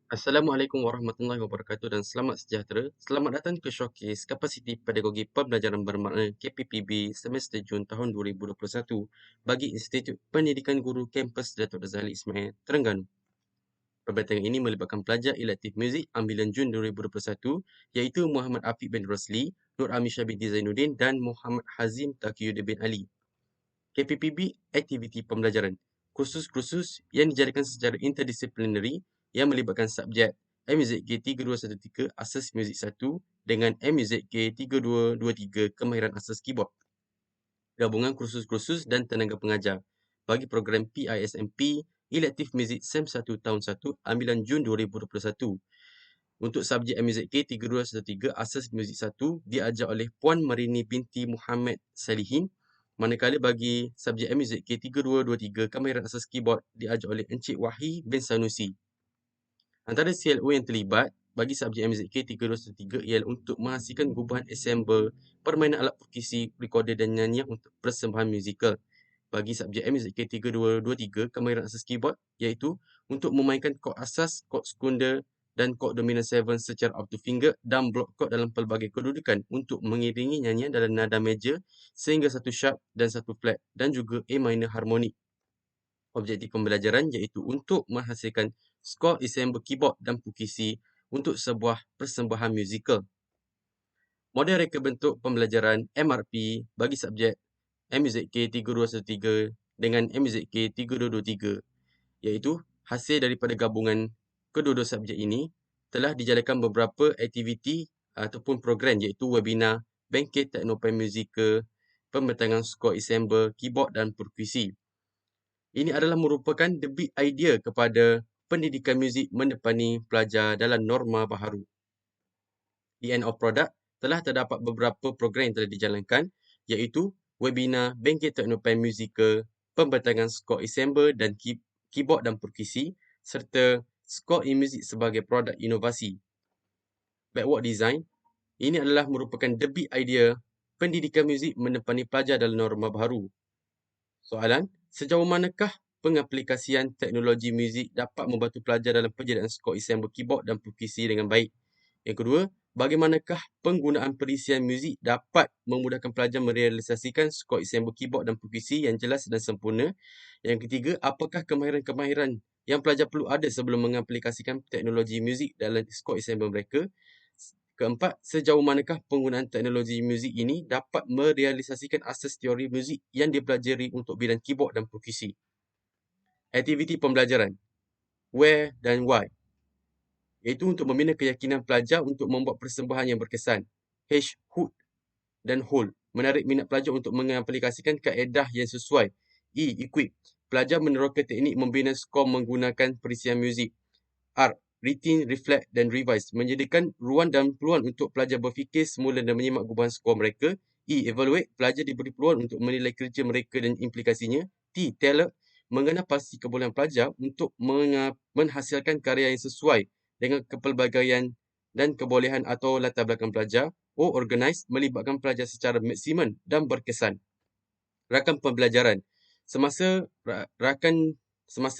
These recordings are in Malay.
Assalamualaikum warahmatullahi wabarakatuh dan selamat sejahtera. Selamat datang ke Showcase Kapasiti Pedagogi Pembelajaran Bermakna KPPB semester Jun tahun 2021 bagi Institut Pendidikan Guru Kampus Datuk Razali Ismail, Terengganu. Pembintangan ini melibatkan pelajar elektif muzik ambilan Jun 2021 iaitu Muhammad Afiq bin Rosli, Nur Amisha binti Zainuddin dan Muhammad Hazim Taqiyuddin bin Ali. KPPB aktiviti pembelajaran kursus-kursus yang dijadikan secara interdisiplinary yang melibatkan subjek MUZK 3213 Asas Muzik 1 dengan MUZK 3223 Kemahiran Asas Keyboard. Gabungan kursus-kursus dan tenaga pengajar bagi program PISMP Elektif Muzik SEM 1 Tahun 1 ambilan Jun 2021. Untuk subjek MUZK 3213 Asas Muzik 1 diajar oleh Puan Marini binti Muhammad Salihin, manakala bagi subjek MUZK 3223 Kemahiran Asas Keyboard diajar oleh Encik Wahi bin Sanusi. Antara CLO yang terlibat bagi subjek MUZK 3213 ialah untuk menghasilkan gubahan assemble, permainan alat perkusi, recorder dan nyanyian untuk persembahan musikal. Bagi subjek MUZK 3223 Kemahiran Asas Keyboard iaitu untuk memainkan kod asas, kod sekunder dan kod dominan 7 secara up to finger dan blok kod dalam pelbagai kedudukan untuk mengiringi nyanyian dalam nada meja sehingga satu sharp dan satu flat dan juga A minor harmonik. Objektif pembelajaran iaitu untuk menghasilkan skor ensemble keyboard dan perkusi untuk sebuah persembahan musikal. Model reka bentuk pembelajaran MRP bagi subjek MUZK 3213 dengan MUZK 3223 iaitu hasil daripada gabungan kedua-dua subjek ini telah dijalankan beberapa aktiviti ataupun program iaitu webinar, bangkit teknopen musikal, pembentangan skor ensemble, keyboard dan perkusi. Ini adalah merupakan the big idea kepada pendidikan muzik mendepani pelajar dalam norma baharu. Di end of product, telah terdapat beberapa program yang telah dijalankan iaitu webinar, bangkit teknopen musikal, pembentangan skor ensemble dan keyboard dan perkusi serta skor e-music sebagai produk inovasi. Backward design, ini adalah merupakan the big idea pendidikan muzik mendepani pelajar dalam norma baharu. Soalan, sejauh manakah pengaplikasian teknologi muzik dapat membantu pelajar dalam penyediaan skor ensemble keyboard dan perkusi dengan baik? Yang kedua, bagaimanakah penggunaan perisian muzik dapat memudahkan pelajar merealisasikan skor ensemble keyboard dan perkusi yang jelas dan sempurna? Yang ketiga, apakah kemahiran-kemahiran yang pelajar perlu ada sebelum mengaplikasikan teknologi muzik dalam skor ensemble mereka? Keempat, sejauh manakah penggunaan teknologi muzik ini dapat merealisasikan asas teori muzik yang dipelajari untuk bidang keyboard dan perkusi? Aktiviti pembelajaran, where dan why, iaitu untuk membina keyakinan pelajar untuk membuat persembahan yang berkesan. H, hook dan hold, menarik minat pelajar untuk mengaplikasikan kaedah yang sesuai. E, equip, pelajar meneroka teknik membina skor menggunakan perisian muzik. R, retain, reflect dan revise, menyediakan ruang dan peluang untuk pelajar berfikir semula dan menyimak gubahan skor mereka. E, evaluate, pelajar diberi peluang untuk menilai kerja mereka dan implikasinya. T, tailor, mengenal pasti kebolehan pelajar untuk menghasilkan karya yang sesuai dengan kepelbagaian dan kebolehan atau latar belakang pelajar. O, organize, melibatkan pelajar secara maksimum dan berkesan. Rakan pembelajaran, semasa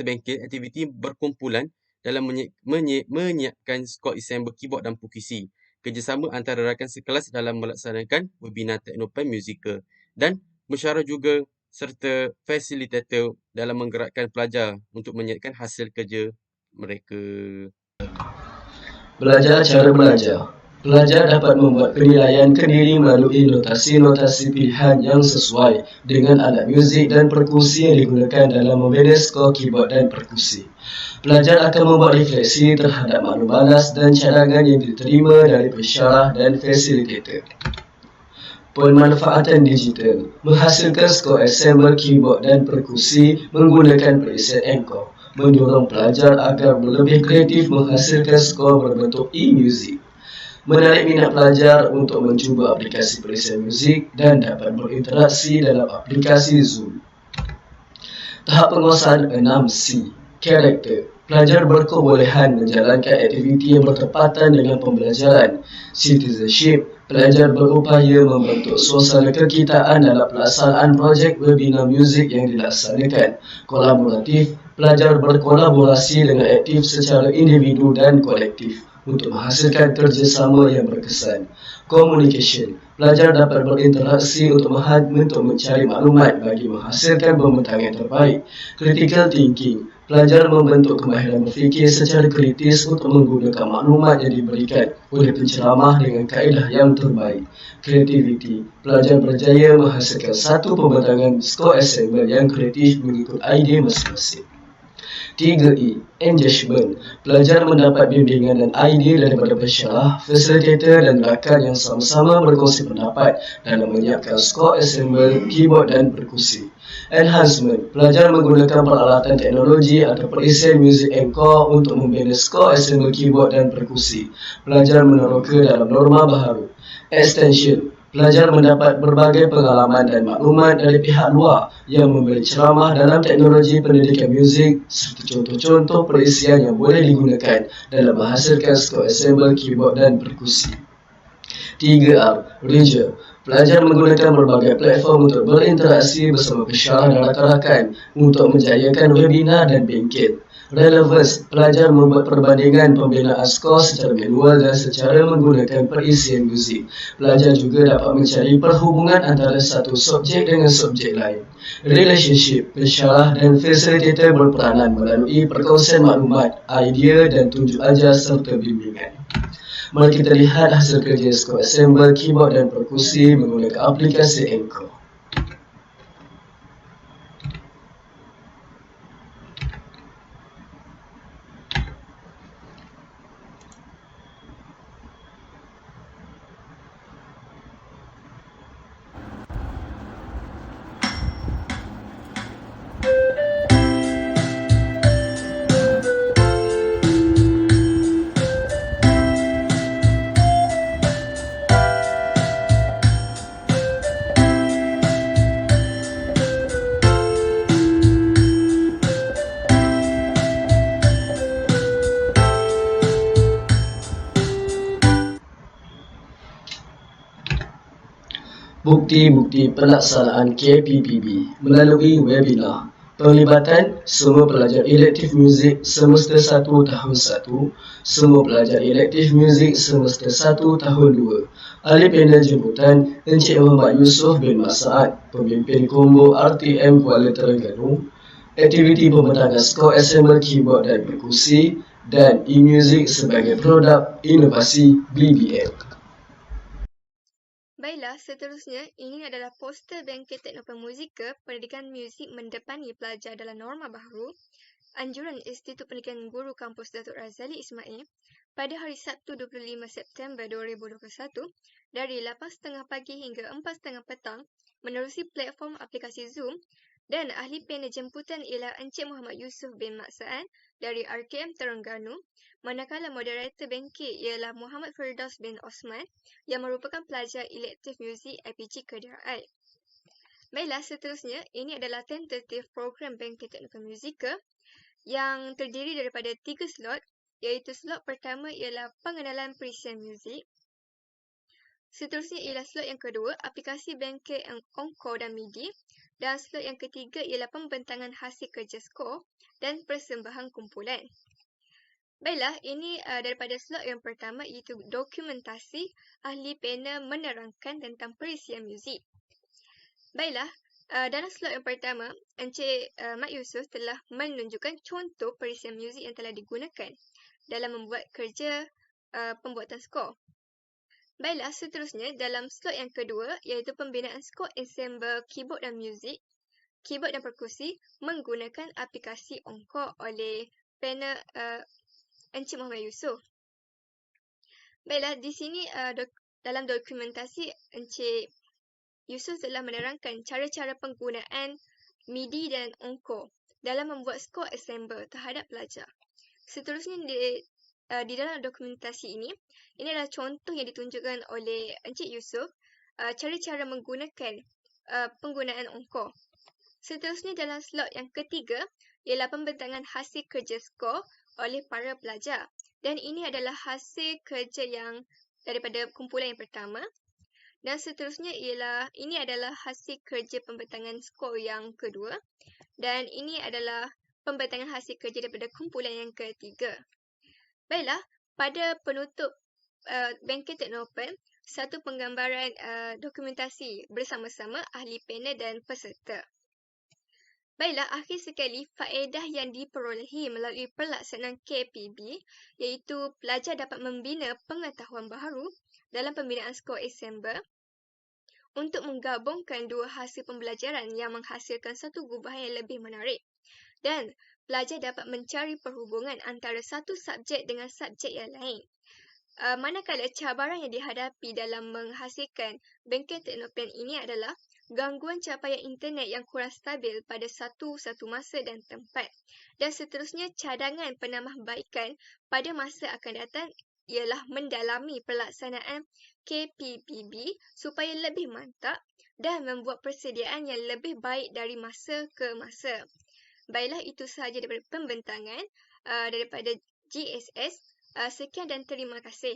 bangkit, aktiviti berkumpulan dalam menyiapkan skor ensemble keyboard dan perkusi. Kerjasama antara rakan sekelas dalam melaksanakan webinar teknopen musikal dan mesyuarat juga serta fasilitator dalam menggerakkan pelajar untuk menyiapkan hasil kerja mereka. Belajar cara belajar. Pelajar dapat membuat penilaian kendiri melalui notasi-notasi pilihan yang sesuai dengan alat muzik dan perkusi yang digunakan dalam membina skor keyboard dan perkusi. Pelajar akan membuat refleksi terhadap maklum balas dan cadangan yang diterima dari pensyarah dan fasilitator. Pemanfaatan digital, menghasilkan skor ensemble keyboard dan perkusi menggunakan preset encore, mendorong pelajar agar lebih kreatif menghasilkan skor berbentuk e-music. Menarik minat pelajar untuk mencuba aplikasi perisian muzik dan dapat berinteraksi dalam aplikasi Zoom. Tahap penguasaan 6C, karakter. Pelajar berkebolehan menjalankan aktiviti yang bertepatan dengan pembelajaran. Citizenship, pelajar berupaya membentuk suasana kekitaan dalam pelaksanaan projek webinar muzik yang dilaksanakan. Kolaboratif, Pelajar berkolaborasi dengan aktif secara individu dan kolektif untuk menghasilkan kerjasama yang berkesan. Communication. Pelajar dapat berinteraksi untuk mencari maklumat bagi menghasilkan pembentangan terbaik. Critical thinking. Pelajar membentuk kemahiran berfikir secara kritis untuk menggunakan maklumat yang diberikan oleh penceramah dengan kaedah yang terbaik. Creativity. Pelajar berjaya menghasilkan satu pembentangan score ensemble yang kreatif mengikut idea masing-masing. 3E. Engagement. Pelajar mendapat bimbingan dan idea daripada pensyarah, fasilitator dan rakan yang sama-sama berkongsi pendapat dalam menyiapkan skor ensemble, keyboard dan perkusi. Enhancement. Pelajar menggunakan peralatan teknologi atau perisian muzik encore untuk membina skor ensemble, keyboard dan perkusi. Pelajar meneroka dalam norma baharu. Extension. Pelajar mendapat berbagai pengalaman dan maklumat dari pihak luar yang memberi ceramah dalam teknologi pendidikan muzik serta contoh-contoh perisian yang boleh digunakan dalam menghasilkan skor ensemble, keyboard dan perkusi. 3R. Region. Pelajar menggunakan berbagai platform untuk berinteraksi bersama pensyarah dan rakan-rakan untuk menjayakan webinar dan bingkit. Relevance. Pelajar membuat perbandingan pembinaan skor secara manual dan secara menggunakan perisian muzik. Pelajar juga dapat mencari perhubungan antara satu subjek dengan subjek lain. Relationship. Pensyarah dan fasilitator berperanan melalui perkongsian maklumat, idea dan tunjuk ajar serta bimbingan. Mari kita lihat hasil kerja skor ensemble, keyboard dan perkusi menggunakan aplikasi Encore. Bukti-bukti pelaksanaan KPPB melalui webinar. Penglibatan semua pelajar elektif muzik semester 1 tahun 1, semua pelajar elektif muzik semester 1 tahun 2. Ahli panel jemputan Encik Muhammad Yusof bin Masaad, pemimpin Kombo RTM Kuala Terengganu. Aktiviti pembentangan skor ensemble, keyboard dan perkusi dan e-music sebagai produk inovasi BBM. Baiklah, seterusnya, ini adalah poster bangkit teknopen musika pendidikan muzik mendepani pelajar dalam norma baharu, anjuran Institut Pendidikan Guru Kampus Datuk Razali Ismail pada hari Sabtu 25 September 2021 dari 8.30 pagi hingga 4.30 petang menerusi platform aplikasi Zoom dan ahli panel jemputan ialah Encik Muhammad Yusof bin Maksaan dari RKM Terengganu, manakala moderator bangkit ialah Muhammad Firdaus bin Osman yang merupakan pelajar elektif muzik IPG Kedah. Baiklah, seterusnya, ini adalah tentatif program bangkit teknopen musika yang terdiri daripada 3 slot, iaitu slot pertama ialah pengenalan perisian muzik. Seterusnya ialah slot yang kedua, aplikasi bangkit Encore dan MIDI. Dan slot yang ketiga ialah pembentangan hasil kerja skor dan persembahan kumpulan. Baiklah, ini daripada slot yang pertama iaitu dokumentasi ahli panel menerangkan tentang perisian muzik. Baiklah, dalam slot yang pertama, Encik Mat Yusof telah menunjukkan contoh perisian muzik yang telah digunakan dalam membuat kerja pembuatan skor. Baiklah, seterusnya dalam slot yang kedua iaitu pembinaan skor ensemble, keyboard dan muzik, keyboard dan perkusi menggunakan aplikasi Encore oleh panel Encik Muhammad Yusof. Baiklah, di sini dalam dokumentasi Encik Yusof telah menerangkan cara-cara penggunaan MIDI dan Encore dalam membuat skor ensemble terhadap pelajar. Seterusnya di dalam dokumentasi ini adalah contoh yang ditunjukkan oleh Encik Yusof, cara-cara menggunakan penggunaan Encore. Seterusnya dalam slot yang ketiga ialah pembentangan hasil kerja skor oleh para pelajar. Dan ini adalah hasil kerja yang daripada kumpulan yang pertama. Dan seterusnya ialah ini adalah hasil kerja pembentangan skor yang kedua. Dan ini adalah pembentangan hasil kerja daripada kumpulan yang ketiga. Baiklah, pada penutup bangkit Teknopen, satu penggambaran dokumentasi bersama-sama ahli panel dan peserta. Baiklah, akhir sekali, faedah yang diperolehi melalui pelaksanaan KPB iaitu pelajar dapat membina pengetahuan baharu dalam pembinaan skor Desember untuk menggabungkan dua hasil pembelajaran yang menghasilkan satu gubahan yang lebih menarik. Dan pelajar dapat mencari perhubungan antara satu subjek dengan subjek yang lain. Manakala cabaran yang dihadapi dalam menghasilkan bangkit Teknopen ini adalah gangguan capaian internet yang kurang stabil pada satu masa dan tempat. Dan seterusnya, cadangan penambahbaikan pada masa akan datang ialah mendalami pelaksanaan KPPB supaya lebih mantap dan membuat persediaan yang lebih baik dari masa ke masa. Baiklah, itu sahaja daripada pembentangan daripada GSS. Sekian dan terima kasih.